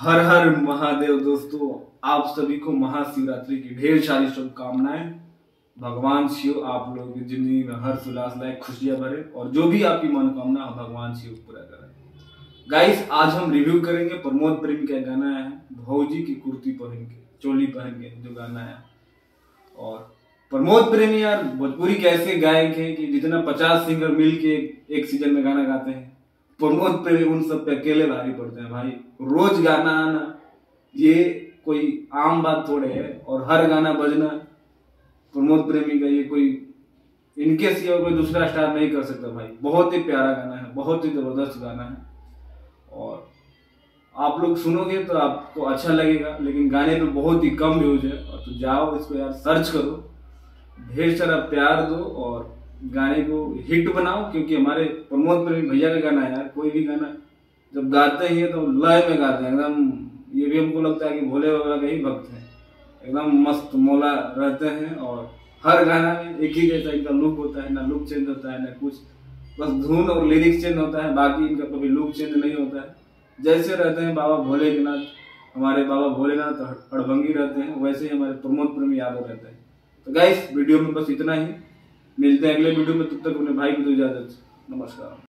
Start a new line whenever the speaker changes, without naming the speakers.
हर हर महादेव दोस्तों, आप सभी को महाशिवरात्रि की ढेर सारी शुभकामनाएं। भगवान शिव आप लोगों की जिंदगी में हर्ष उल्लास लाए, खुशियां भरे और जो भी आपकी मनोकामना है भगवान शिव पूरा करें। गाइस, आज हम रिव्यू करेंगे प्रमोद प्रेमी का गाना है भौजी की कुर्ती पहन के, चोली पहन के जो गाना है। और प्रमोद प्रेमी यार भोजपुरी के ऐसे गायक हैं कि जितना 50 सिंगर मिल के एक सीजन में गाना गाते हैं, प्रमोद प्रेमी उन सब पे अकेले भारी पड़ते हैं। भाई रोज गाना आना ये कोई आम बात थोड़े है, और हर गाना बजना प्रमोद प्रेमी का ये कोई इनके सिवा कोई दूसरा स्टार नहीं कर सकता। भाई बहुत ही प्यारा गाना है, बहुत ही जबरदस्त गाना है और आप लोग सुनोगे तो आपको अच्छा लगेगा, लेकिन गाने पे बहुत ही कम व्यूज है। और तो जाओ इसको यार सर्च करो, ढेर सारा प्यार दो और गाने को हिट बनाओ, क्योंकि हमारे प्रमोद प्रेमी भैया का गाना है यार। कोई भी गाना जब गाते हैं तो लय में गाते हैं एकदम। ये भी हमको लगता है कि भोले बाबा के ही भक्त हैं, एकदम मस्त मौला रहते हैं। और हर गाना में एक ही जैसा इनका लुक होता है, ना लुक चेंज होता है ना कुछ, बस धुन और लिरिक्स चेंज होता है, बाकी इनका कभी लुक चेंज नहीं होता है। जैसे रहते हैं बाबा भोलेनाथ, हमारे बाबा भोलेनाथ हड़भंगी रहते हैं, वैसे ही हमारे प्रमोद प्रेमी यादव रहते हैं। तो गाइस वीडियो में बस इतना ही, मिलते हैं अगले वीडियो में। तब तक अपने भाई को दो इजाजत, नमस्कार।